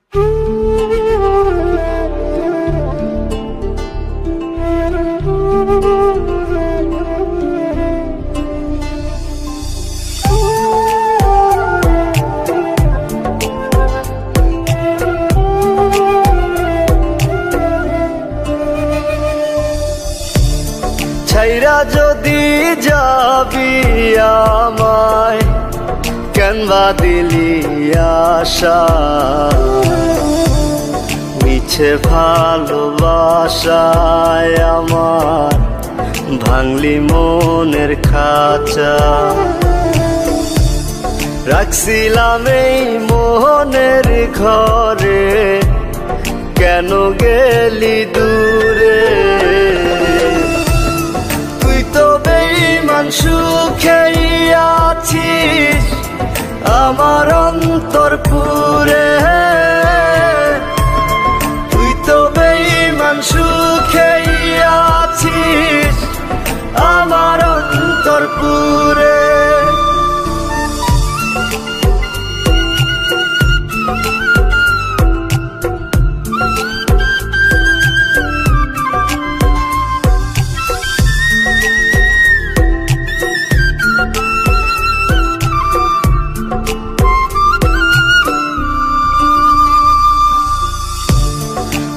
ছাইরা যদি যাবি আমায় কেনবা দিলি আশা, মিছে ভালোবাসায় আমার ভাঙলি মনের খাঁচা। রাখছিলাম এই মোহনের ঘরে, কেন গেলি দূরে? তুই তো বেঈমান সুখেই আছিস আমার অন্তর পুরে। তুই তো বেঈমান সুখেই আছিস আমার অন্তর পুরে।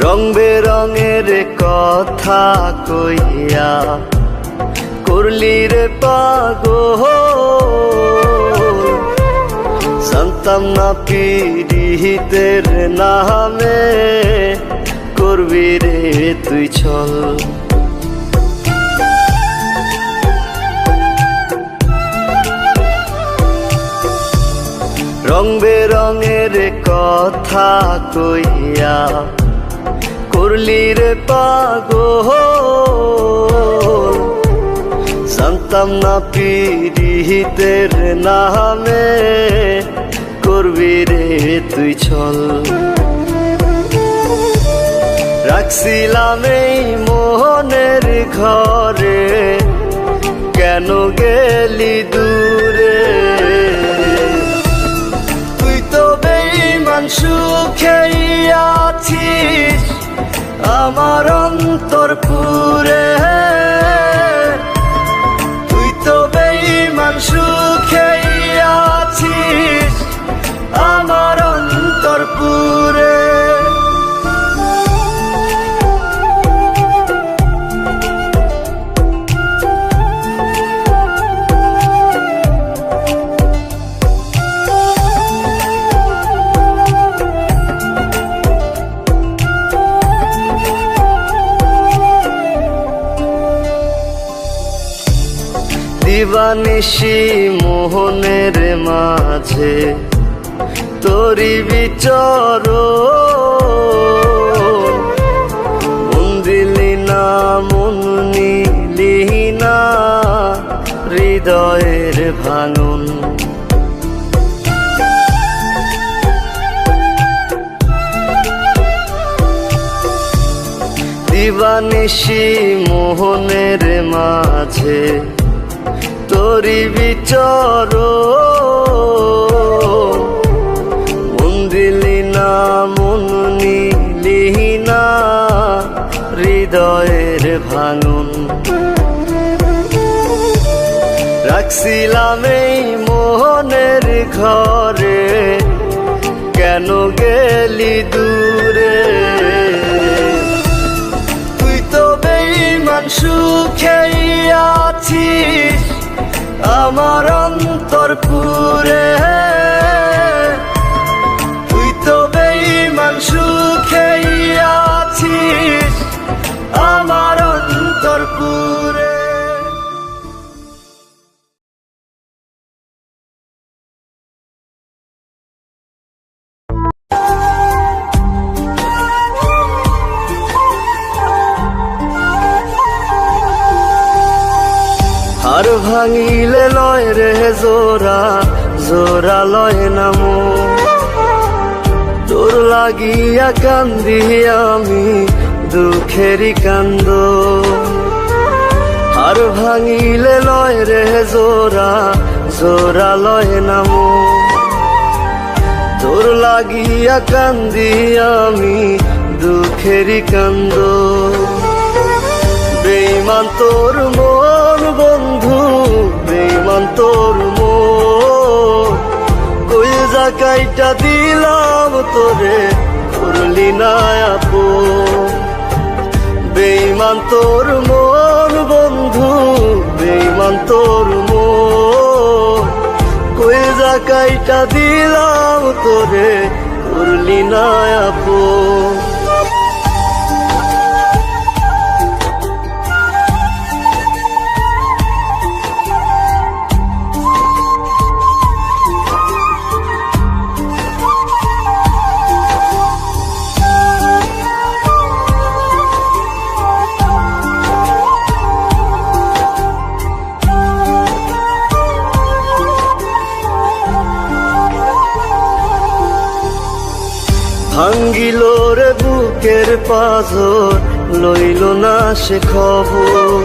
রং বেরঙের কথা কইয়া করলি রে পাগল, জানতাম না পীড়িতের নামে করবি রে তুই ছল। রং বেরঙের কথা কইয়া করলি রে পাগল, জানতাম না পীড়িতের নামে করবি রে তুই ছল। রাখছিলাম এই মোহনের ঘরে, কেন গেলি দূরে? তুই তো বেঈমান সুখেই আছিস আমার অন্তর পুরে। তুই তো বেঈমান সুখেই আছিস আমার অন্তর পুরে। দিবানিশি মোহনের মাঝে তোরি বিচরণ, মন দিলি না মন নিলি না হৃদয়ের ভাঙন। দিবানিশি মোহনের মাঝে তোরি বিচরণ, মন দিলি না মন নিলি না হৃদয়ের ভাঙন। রাখছিলাম এই মোহনের ঘরে, কেন গেলি দূরে? তুই তো বেঈমান সুখেই আছিস আমার অন্তর পুরে। তুই তো বেঈমান সুখেই আছিস আমার অন্তর পুরে। আর ভাঙিলে লয় রে জোড়া, জোড়া লয় না মন। তোর লাগিয়া কান্দি আমি দুঃখেরই কান্দ। আর ভাঙিলে লয় রে জোড়া, জোড়া লয় না মন। তোর লাগিয়া কান্দি আমি দুঃখেরই কান্দ। বেঈমান তোর মন বন্ধু, বেঈমান তোর মন, কইজা কাইটা দিলাম তোরে, করলি না আপন। বেঈমান তোর মন বন্ধু, বেঈমান তোর মন, কইজা কাইটা দিলাম তোরে, করলি না আপন। ভাঙ্গিল রে বুকের পাঁজর, লইল না সে খবর।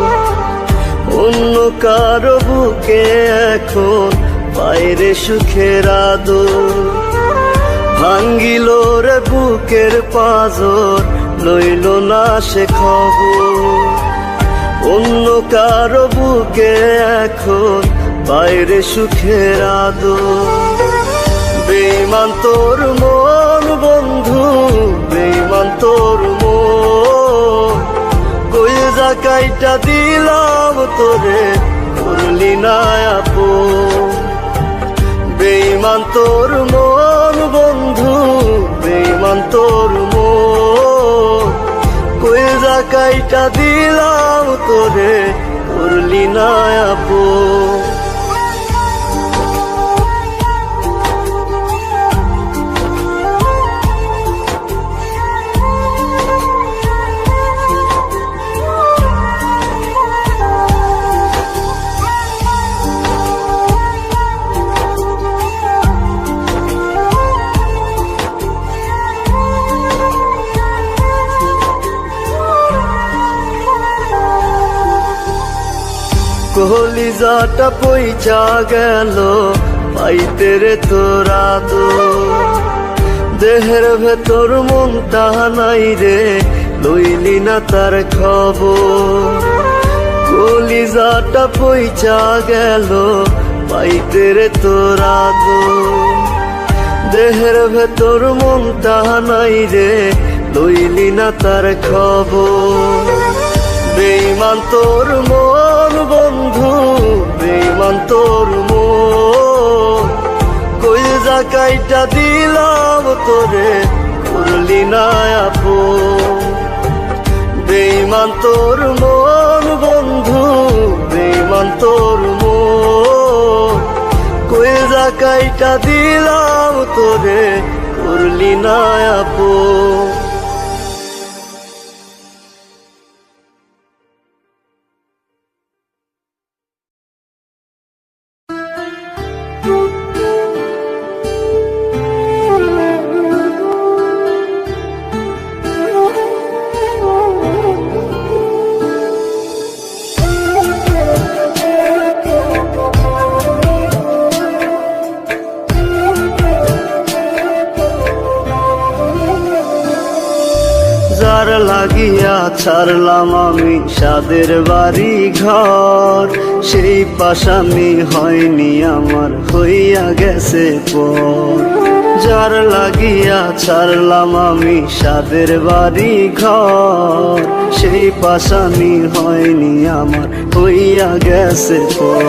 অন্য কারো বুকে এখন বাইরে সুখের আদর। ভাঙ্গিল রে বুকের পাঁজর, লইল না সে খবর। অন্য কারো বুকে এখন বাইরে সুখের আদর। বেঈমান তোর মন বন্ধু, বেঈমান তোর মন, কইজা কাইটা দিলাম তোরে, করলি না আপন। বেঈমান তোর মন বন্ধু, বেঈমান তোর মন, কইজা কাইটা দিলাম তোরে, করলি না আপন। কলিজাটা পইচা গেল পাইতে রে তোরা দো। দেহের ভেতর মনটা নাই রে, লইলি না তার খবর। কলিজাটা পইচা গেল পাইতে রে তোরা দো। দেহের ভেতর মনটা নাই রে, লইলি না তার খবর। বেঈমান তোর মন বন্ধু, বেঈমান তোর মন, কইজা কাইটা দিলাম তোরে, করলি না আপন। বেঈমান তোর মন বন্ধু, বেঈমান তোর মন, কইজা কাইটা দিলাম তোরে, করলি না আপন। যার লাগিয়া ছাড়লাম আমি সাদের বাড়ি ঘর, সেই পাশানি হয়নি আমার, হইয়া গেছে পর। যার লাগিয়া ছাড়লাম আমি সাদের বাড়ি ঘর, সেই পাশানি হয়নি আমার, হইয়া গেছে পর।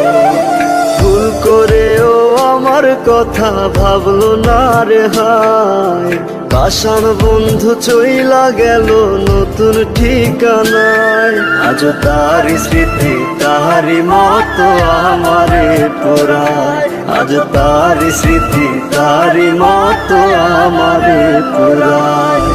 ভুল করেও আমার কথা ভাবলো না রে হায়, পাষাণ বন্ধু চইলা গেল নতুন ঠিকানায়। আজ তারি স্মৃতি তাহারি মতো আমারে পোড়ায়, আজ তারি স্মৃতি তাহারি মতো আমারে পোড়ায়।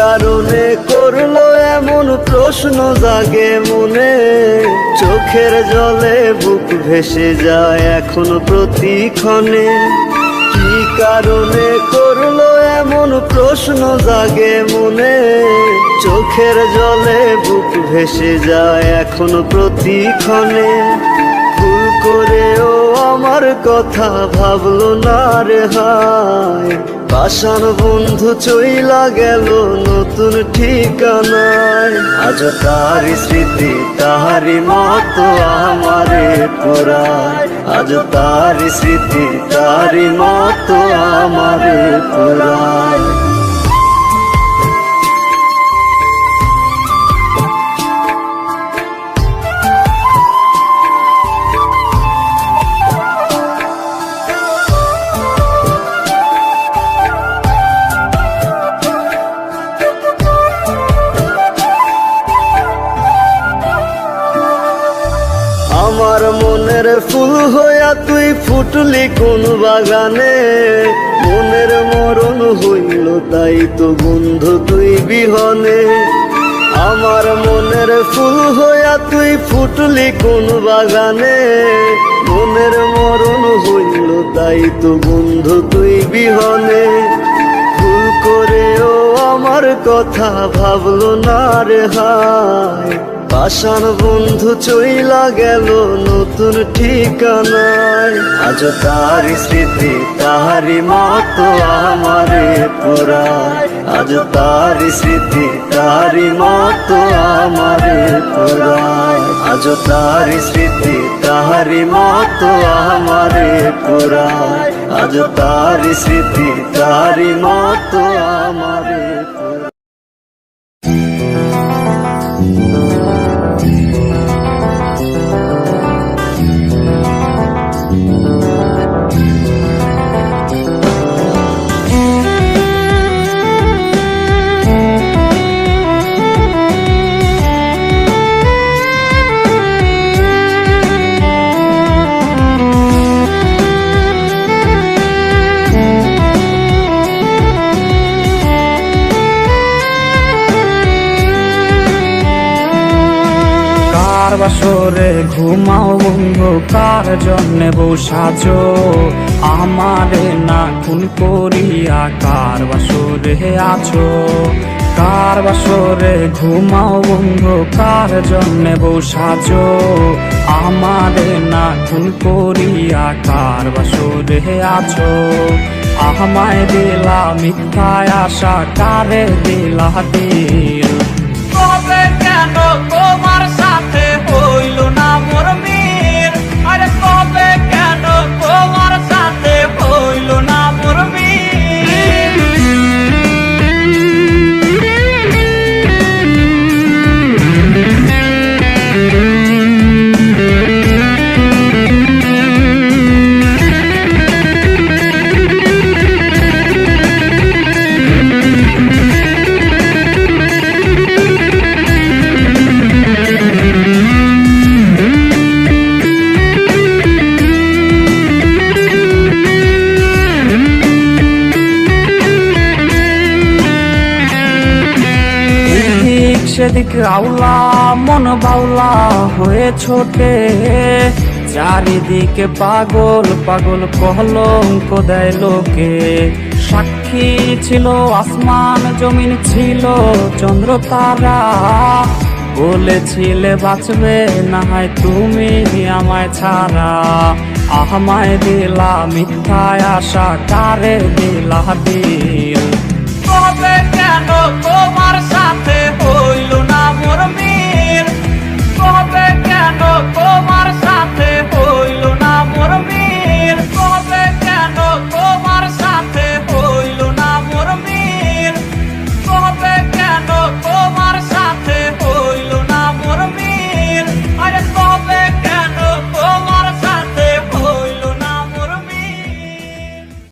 কারণে করলো এমন প্রশ্ন জাগে মনে, চোখের জলে বুক ভেসে যায় এখন প্রতিক্ষণে। কি কারণে করলো এমন প্রশ্ন জাগে মনে, চোখের জলে বুক ভেসে যায় এখন প্রতিক্ষণে। ভুল করেও আমার কথা ভাবলো না রে হায়, পাষাণ বন্ধু চইলা গেল নতুন ঠিকানায়। আজ তার স্মৃতি তাহারি মতো আমারে পুরায়, আজ তার স্মৃতি তাহারি মতো আমারে পুরায়। আমার মনের ফুল হইয়া তুই ফুটলি কোন বাগানে, মনের মরণ হইল তাই তো বন্ধু তুই বিহনে। আমার মনের ফুল হইয়া তুই ফুটলি কোন বাগানে, মনের মরণ হইল তাই তো বন্ধু তুই বিহনে। ভুল করেও আমার কথা ভাবলো না রে হায়, পাষাণ বন্ধু চইলা গেল নতুন ঠিকানায়। আজ তার স্মৃতি তাহারি মতো আমারে পুরায়, আজ তার স্মৃতি তাহারি মতো আমারে পুরায়, আজ তার স্মৃতি তাহারি মতো আমারে পুরায়, আজ তার স্মৃতি তাহারি মতো আমারে পুরায়। বাসরে ঘুমাও বন্ধু, কার জন্যে বউ সাজো আমারে না খুন করিয়া, কার বাসরে আছো। কার বাসরে ঘুমাও বন্ধু, কার জন্যে বউ সাজো আমারে না খুন করিয়া, কার বাসরে আছো। আমায় দিলা মিথ্যায় আশা, কারে দিলা দিল। কবে কেন তোমার সাথে হইল না মোর মিল, আরে কবে কেন তোমার সাথে হইল না মোর সেদিক আউলা মন বাউলা হয়ে ছোটে, চারিদিকে পাগল পাগল কলঙ্ক দেয় লোকে। সাক্ষী ছিল আসমান জমিন, ছিল চন্দ্র তারা, বলেছিলে বাঁচবে না হয় তুমি আমায় ছাড়া। আমায় দিলা মিথ্যায় আশা, কারে দিলা দিল।